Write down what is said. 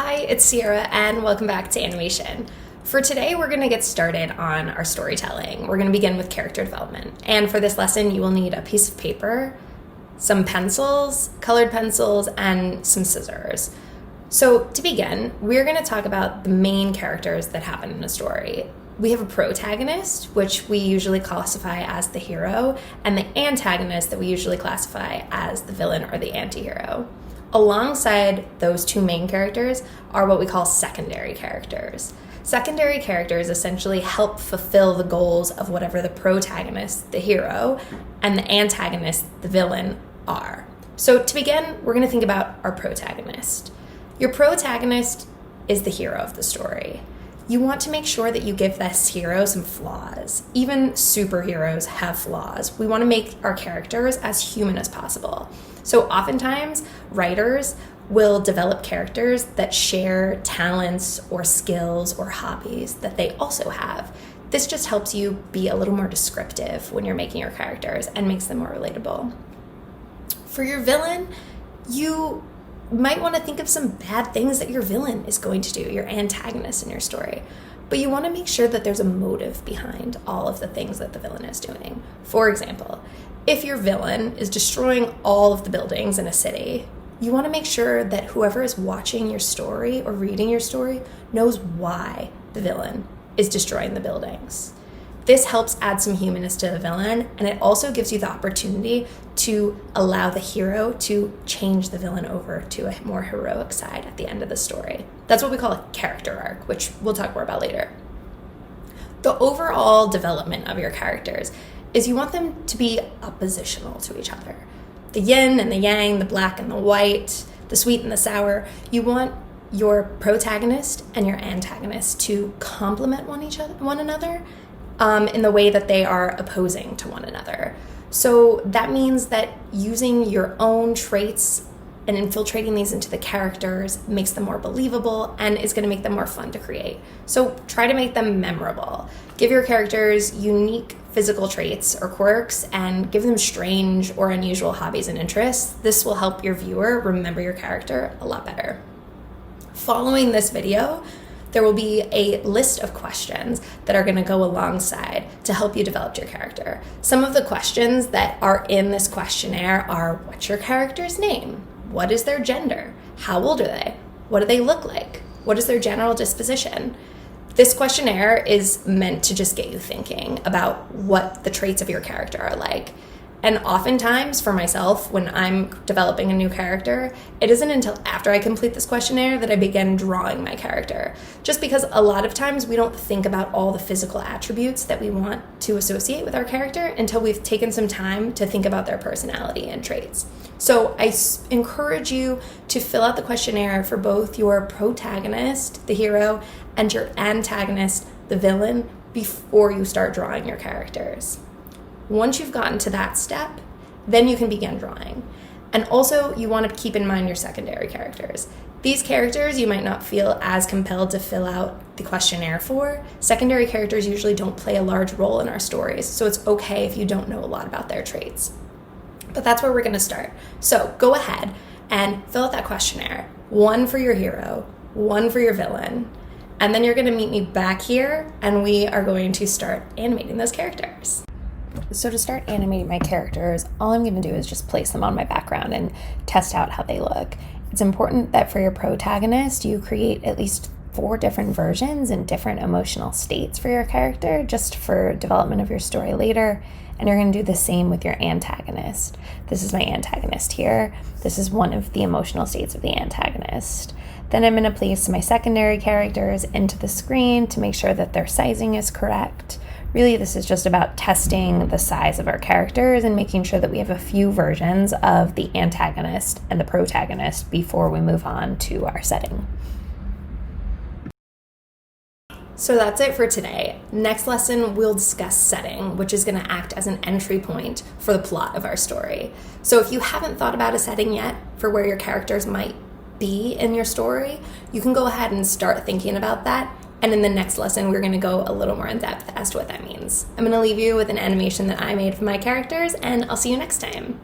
Hi, it's Ciara and welcome back to animation. For today, we're going to get started on our storytelling. We're going to begin with character development. And for this lesson, you will need a piece of paper, some pencils, colored pencils, and some scissors. So to begin, we're going to talk about the main characters that happen in a story. We have a protagonist, which we usually classify as the hero, and the antagonist that we usually classify as the villain or the anti-hero. Alongside those two main characters are what we call secondary characters. Secondary characters essentially help fulfill the goals of whatever the protagonist, the hero, and the antagonist, the villain, are. So to begin, we're going to think about our protagonist. Your protagonist is the hero of the story. You want to make sure that you give this hero some flaws. Even superheroes have flaws. We want to make our characters as human as possible. So oftentimes, writers will develop characters that share talents or skills or hobbies that they also have. This just helps you be a little more descriptive when you're making your characters and makes them more relatable. For your villain, you might want to think of some bad things that your villain is going to do, your antagonist in your story. But you want to make sure that there's a motive behind all of the things that the villain is doing. For example, if your villain is destroying all of the buildings in a city, you want to make sure that whoever is watching your story or reading your story knows why the villain is destroying the buildings. This helps add some humanness to the villain, and it also gives you the opportunity to allow the hero to change the villain over to a more heroic side at the end of the story. That's what we call a character arc, which we'll talk more about later. The overall development of your characters is you want them to be oppositional to each other. The yin and the yang, the black and the white, the sweet and the sour. You want your protagonist and your antagonist to complement one another in the way that they are opposing to one another. So that means that using your own traits and infiltrating these into the characters makes them more believable and is going to make them more fun to create. So try to make them memorable. Give your characters unique physical traits or quirks and give them strange or unusual hobbies and interests. This will help your viewer remember your character a lot better. Following this video, there will be a list of questions that are going to go alongside to help you develop your character. Some of the questions that are in this questionnaire are: what's your character's name? What is their gender? How old are they? What do they look like? What is their general disposition? This questionnaire is meant to just get you thinking about what the traits of your character are like. And oftentimes, for myself, when I'm developing a new character, it isn't until after I complete this questionnaire that I begin drawing my character. Just because a lot of times we don't think about all the physical attributes that we want to associate with our character until we've taken some time to think about their personality and traits. So I encourage you to fill out the questionnaire for both your protagonist, the hero, and your antagonist, the villain, before you start drawing your characters. Once you've gotten to that step, then you can begin drawing. And also, you want to keep in mind your secondary characters. These characters you might not feel as compelled to fill out the questionnaire for. Secondary characters usually don't play a large role in our stories, so it's okay if you don't know a lot about their traits. But that's where we're going to start. So go ahead and fill out that questionnaire. One for your hero, one for your villain, and then you're going to meet me back here, and we are going to start animating those characters. So to start animating my characters, all I'm going to do is just place them on my background and test out how they look. It's important that for your protagonist, you create at least 4 different versions and different emotional states for your character, just for development of your story later. And you're going to do the same with your antagonist. This is my antagonist here. This is one of the emotional states of the antagonist. Then I'm going to place my secondary characters into the screen to make sure that their sizing is correct. Really, this is just about testing the size of our characters and making sure that we have a few versions of the antagonist and the protagonist before we move on to our setting. So that's it for today. Next lesson, we'll discuss setting, which is going to act as an entry point for the plot of our story. So if you haven't thought about a setting yet for where your characters might be in your story, you can go ahead and start thinking about that. And in the next lesson, we're going to go a little more in depth as to what that means. I'm going to leave you with an animation that I made for my characters, and I'll see you next time.